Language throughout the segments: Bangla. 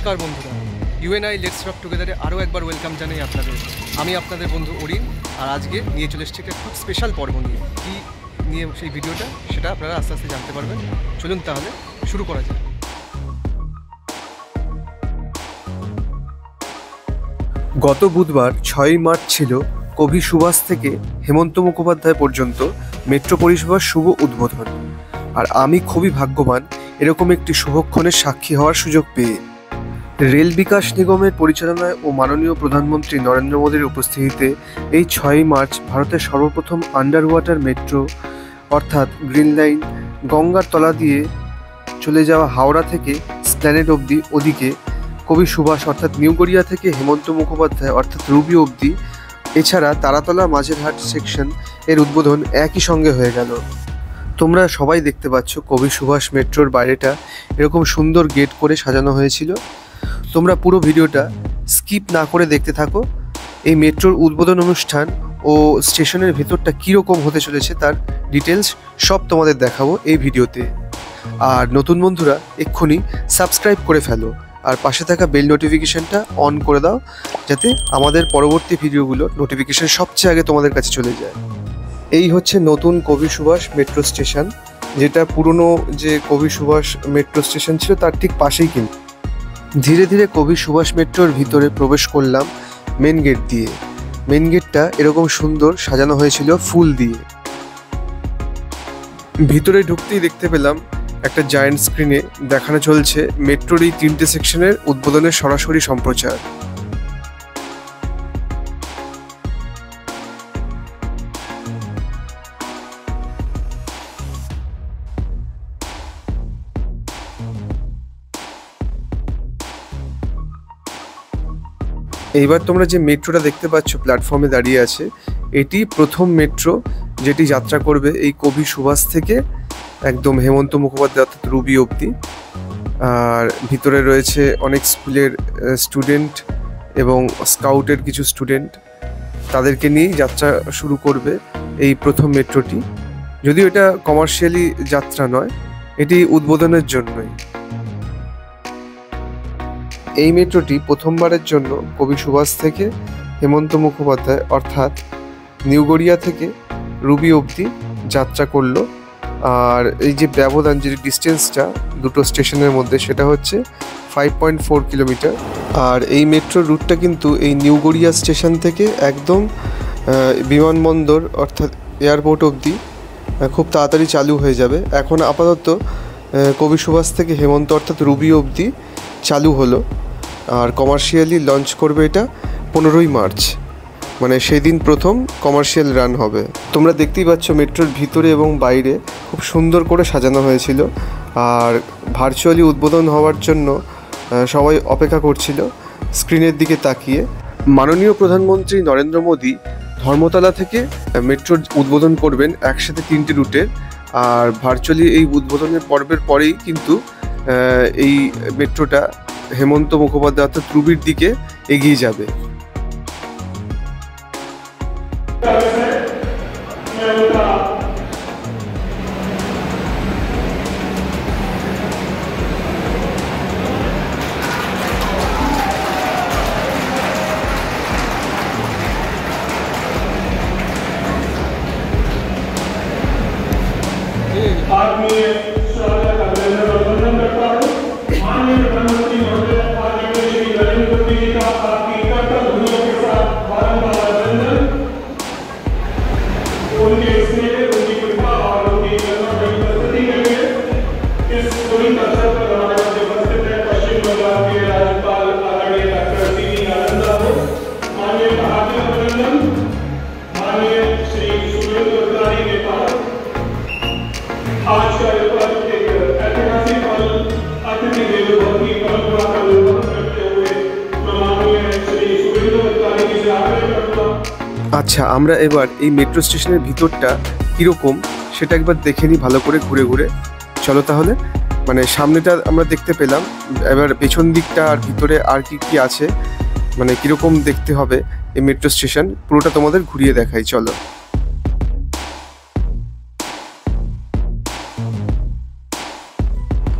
নমস্কার বন্ধুরা, ইউএনআই লেটস রক টুগেদারে আরও একবার ওয়েলকাম জানাই আপনাদের। আমি আপনাদের বন্ধু অরিন, আর আজকে নিয়ে চলে এসেছি একটা খুব স্পেশাল পর্ব নিয়ে। কী নিয়ে সেই ভিডিওটা সেটা আপনারা আস্তে আস্তে জানতে পারবেন। চলুন তাহলে শুরু করা যায়। গত বুধবার 6ই মার্চ ছিল কবি সুভাষ থেকে হেমন্ত মুখোপাধ্যায় পর্যন্ত মেট্রো পরিষেবার শুভ উদ্বোধন। আর আমি খুবই ভাগ্যবান এরকম একটি শুভক্ষণের সাক্ষী হওয়ার সুযোগ পেয়ে। রেল বিকাশ নিগমের পরিচালনায় ও মাননীয় প্রধানমন্ত্রী নরেন্দ্র মোদীর উপস্থিতিতে এই 6ই মার্চ ভারতের সর্বপ্রথম আন্ডার ওয়াটার মেট্রো অর্থাৎ গ্রিন লাইন গঙ্গার তলা দিয়ে চলে যাওয়া হাওড়া থেকে স্প্ল্যানেড অবধি, ওদিকে কবি সুভাষ অর্থাৎ নিউ গড়িয়া থেকে হেমন্ত মুখোপাধ্যায় অর্থাৎ রুবি অবধি, এছাড়া তারাতলা মাঝেরহাট সেকশন এর উদ্বোধন একই সঙ্গে হয়ে গেল। তোমরা সবাই দেখতে পাচ্ছ কবি সুভাষ মেট্রোর বাইরেটা এরকম সুন্দর গেট করে সাজানো হয়েছিল। তোমরা পুরো ভিডিওটা স্কিপ না করে দেখতে থাকো। এই মেট্রোর উদ্বোধন অনুষ্ঠান ও স্টেশনের ভেতরটা কীরকম হতে চলেছে তার ডিটেলস সব তোমাদের দেখাবো এই ভিডিওতে। আর নতুন বন্ধুরা এক্ষুনি সাবস্ক্রাইব করে ফেলো আর পাশে থাকা বেল নোটিফিকেশনটা অন করে দাও, যাতে আমাদের পরবর্তী ভিডিওগুলোর নোটিফিকেশন সবচেয়ে আগে তোমাদের কাছে চলে যায়। এই হচ্ছে নতুন কবি সুভাষ মেট্রো স্টেশন, যেটা পুরনো যে কবি সুভাষ মেট্রো স্টেশন ছিল তার ঠিক পাশেই। কিন্তু ধীরে ধীরে কবি সুভাষ মেট্রোর ভিতরে প্রবেশ করলাম মেন গেট দিয়ে। মেন গেটটা এরকম সুন্দর সাজানো হয়েছিল ফুল দিয়ে। ভিতরে ঢুকতেই দেখতে পেলাম একটা জায়ান্ট স্ক্রিনে দেখানো চলছে মেট্রোর এই 3টে সেকশনের উদ্বোধনের সরাসরি সম্প্রচার। এইবার তোমরা যে মেট্রোটা দেখতে পাচ্ছ প্ল্যাটফর্মে দাঁড়িয়ে আছে, এটি প্রথম মেট্রো যেটি যাত্রা করবে এই কবি সুভাষ থেকে একদম হেমন্ত মুখোপাধ্যায় অর্থাৎ রুবি অবধি। আর ভিতরে রয়েছে অনেক স্কুলের স্টুডেন্ট এবং স্কাউটের কিছু স্টুডেন্ট, তাদেরকে নিয়েই যাত্রা শুরু করবে এই প্রথম মেট্রোটি। যদিও এটা কমার্শিয়ালি যাত্রা নয়, এটি উদ্বোধনের জন্যই। এই মেট্রোটি প্রথমবারের জন্য কবি সুভাষ থেকে হেমন্ত মুখোপাধ্যায় অর্থাৎ নিউ গড়িয়া থেকে রুবি অবধি যাত্রা করলো। আর এই যে ব্যবধান, যে ডিস্টেন্সটা দুটো স্টেশনের মধ্যে, সেটা হচ্ছে 5.4 কিলোমিটার। আর এই মেট্রোর রুটটা কিন্তু এই নিউ গড়িয়া স্টেশন থেকে একদম বিমানবন্দর অর্থাৎ এয়ারপোর্ট অবধি খুব তাড়াতাড়ি চালু হয়ে যাবে। এখন আপাতত কবি সুভাষ থেকে হেমন্ত অর্থাৎ রুবি অবধি চালু হলো। আর কমার্শিয়ালি লঞ্চ করবে এটা 15ই মার্চ, মানে সেই দিন প্রথম কমার্শিয়াল রান হবে। তোমরা দেখতেই পাচ্ছ মেট্রোর ভিতরে এবং বাইরে খুব সুন্দর করে সাজানো হয়েছিল। আর ভার্চুয়ালি উদ্বোধন হওয়ার জন্য সবাই অপেক্ষা করছিল স্ক্রিনের দিকে তাকিয়ে। মাননীয় প্রধানমন্ত্রী নরেন্দ্র মোদী ধর্মতলা থেকে মেট্রোর উদ্বোধন করবেন একসাথে 3টে রুটের। আর ভার্চুয়ালি এই উদ্বোধনের পর্বের পরেই কিন্তু এই মেট্রোটা হেমন্ত মুখোপাধ্যায় অর্থাৎ রুবির দিকে এগিয়ে যাবে। আচ্ছা, আমরা এবার এই মেট্রো স্টেশনের ভিতরটা কীরকম সেটা একবার দেখে নিই ভালো করে ঘুরে ঘুরে। চলো তাহলে। মানে সামনেটা আমরা দেখতে পেলাম, এবার পেছন দিকটা আর ভিতরে আর কি কি আছে, মানে কীরকম দেখতে হবে এই মেট্রো স্টেশন, পুরোটা তোমাদের ঘুরিয়ে দেখাই। চলো।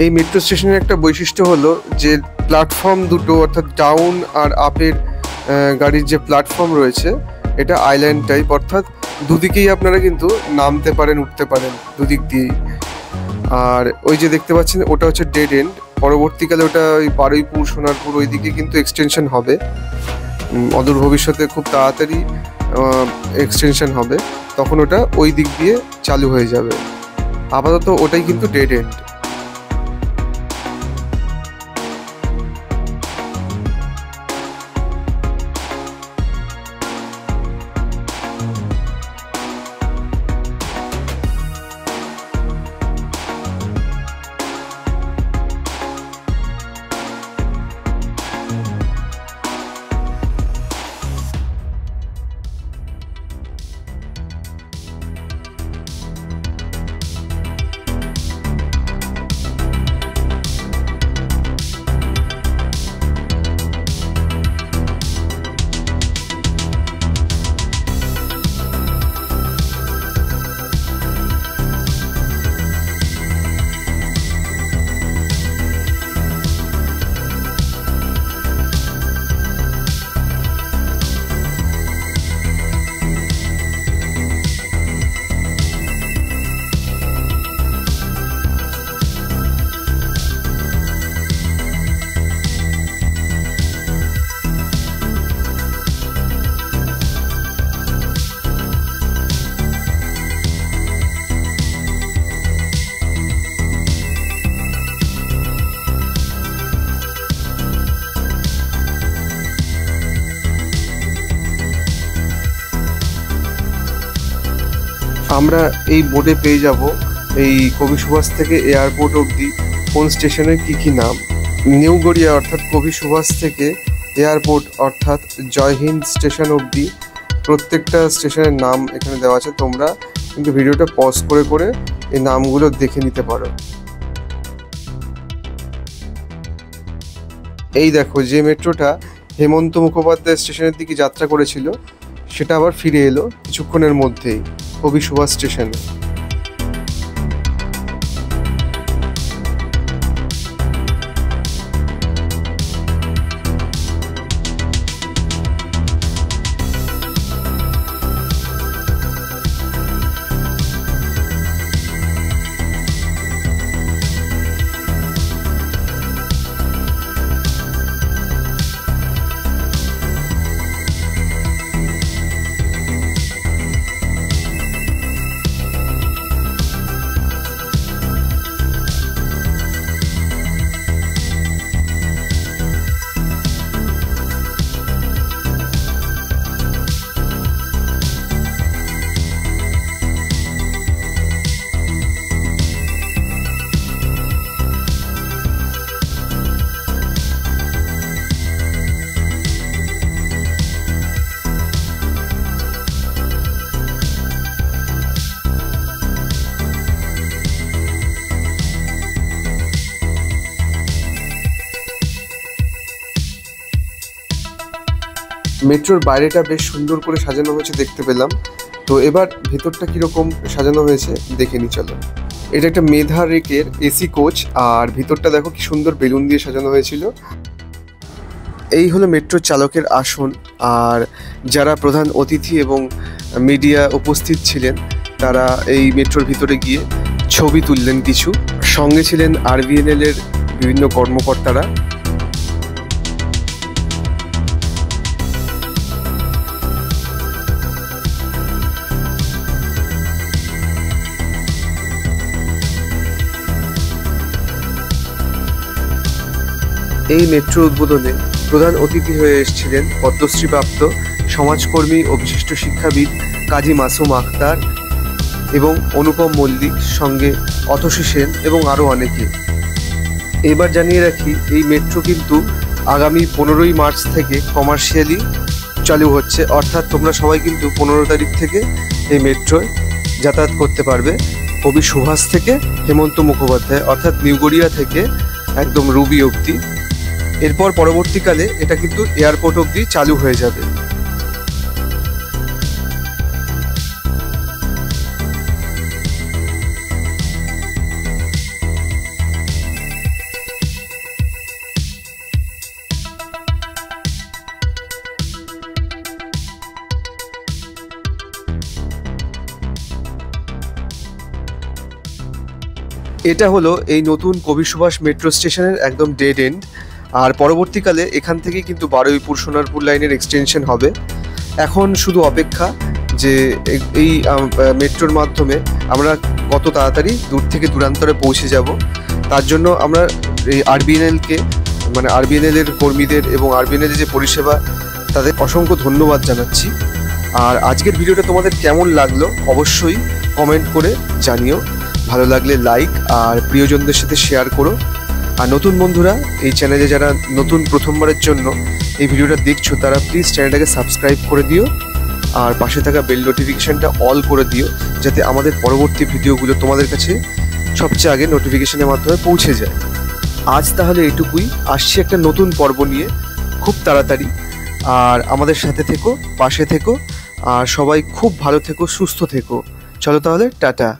এই মেট্রো স্টেশনের একটা বৈশিষ্ট্য হলো যে প্ল্যাটফর্ম দুটো অর্থাৎ ডাউন আর আপের গাড়ির যে প্ল্যাটফর্ম রয়েছে এটা আইল্যান্ড টাইপ, অর্থাৎ দুদিকেই আপনারা কিন্তু নামতে পারেন উঠতে পারেন দুদিক দিয়েই। আর ওই যে দেখতে পাচ্ছেন ওটা হচ্ছে ডেড এন্ড, পরবর্তীকালে ওটা ওই বারুইপুর সোনারপুর ওই দিকে কিন্তু এক্সটেনশন হবে, অদূর ভবিষ্যতে খুব তাড়াতাড়ি এক্সটেনশন হবে, তখন ওটা ওই দিক দিয়ে চালু হয়ে যাবে। আপাতত ওটাই কিন্তু ডেড এন্ড। আমরা এই বোর্ডে পেয়ে যাব এই কবি সুভাষ থেকে এয়ারপোর্ট অবধি কোন স্টেশনের কি নাম। নিউ গড়িয়া অর্থাৎ কবি সুভাষ থেকে এয়ারপোর্ট অর্থাৎ জয়হিন্দ স্টেশন অবধি প্রত্যেকটা স্টেশনের নাম এখানে দেওয়া আছে। তোমরা কিন্তু ভিডিওটা পজ করে করে এই নামগুলো দেখে নিতে পারো। এই দেখো, যে মেট্রোটা হেমন্ত মুখোপাধ্যায় স্টেশনের দিকে যাত্রা করেছিল সেটা আবার ফিরে এলো কিছুক্ষণের মধ্যেই কবি সুভাষ স্টেশনে। মেট্রোর বাইরেটা বেশ সুন্দর করে সাজানো হয়েছে দেখতে পেলাম। তো এবার ভেতরটা কিরকম সাজানো হয়েছে দেখে নি চলো। এটা একটা মেধা রেকের এসি কোচ, আর ভিতরটা দেখো কি সুন্দর বেলুন দিয়ে সাজানো হয়েছিল। এই হলো মেট্রোর চালকের আসন, আর যারা প্রধান অতিথি এবং মিডিয়া উপস্থিত ছিলেন তারা এই মেট্রোর ভিতরে গিয়ে ছবি তুললেন কিছু। সঙ্গে ছিলেন RVNL এর বিভিন্ন কর্মকর্তারা। এই মেট্রো উদ্বোধনে প্রধান অতিথি হয়ে এসেছিলেন পদ্মশ্রীপ্রাপ্ত সমাজকর্মী ও বিশিষ্ট শিক্ষাবিদ কাজী মাসুম আখতার এবং অনুপম মল্লিক, সঙ্গে অতসী সেন এবং আরও অনেকে। এবার জানিয়ে রাখি, এই মেট্রো কিন্তু আগামী 15ই মার্চ থেকে কমার্শিয়ালি চালু হচ্ছে, অর্থাৎ তোমরা সবাই কিন্তু 15 তারিখ থেকে এই মেট্রোয় যাতায়াত করতে পারবে কবি সুভাষ থেকে হেমন্ত মুখোপাধ্যায়, অর্থাৎ নিউ গড়িয়া থেকে একদম রুবি অবধি। এরপর পরবর্তীকালে এটা কিন্তু এয়ারপোর্ট অবধি চালু হয়ে যাবে। এটা হলো এই নতুন কবি সুভাষ মেট্রো স্টেশনের একদম ডেড এন্ড। আর পরবর্তীকালে এখান থেকে কিন্তু বারুইপুর সোনারপুর লাইনের এক্সটেনশন হবে। এখন শুধু অপেক্ষা যে এই মেট্রোর মাধ্যমে আমরা কত তাড়াতাড়ি দূর থেকে দূরান্তরে পৌঁছে যাব। তার জন্য আমরা এই আরবিএনএলকে, মানে আরবিএনএল এর কর্মীদের এবং আরবিএনএল এর যে পরিষেবা, তাদের অসংখ্য ধন্যবাদ জানাচ্ছি। আর আজকের ভিডিওটা তোমাদের কেমন লাগলো অবশ্যই কমেন্ট করে জানিও। ভালো লাগলে লাইক আর প্রিয়জনদের সাথে শেয়ার করো। আর নতুন বন্ধুরা এই চ্যানেলে যারা নতুন প্রথমবারের জন্য এই ভিডিওটা দেখছো, তারা প্লিজ চ্যানেলটাকে সাবস্ক্রাইব করে দিও আর পাশে থাকা বেল নোটিফিকেশনটা অল করে দিও, যাতে আমাদের পরবর্তী ভিডিওগুলো তোমাদের কাছে সবচেয়ে আগে নোটিফিকেশনের মাধ্যমে পৌঁছে যায়। আজ তাহলে এটুকুই, আসছি একটা নতুন পর্ব নিয়ে খুব তাড়াতাড়ি। আর আমাদের সাথে থেকো, পাশে থেকো, আর সবাই খুব ভালো থেকো, সুস্থ থেকো। চলো তাহলে, টাটা।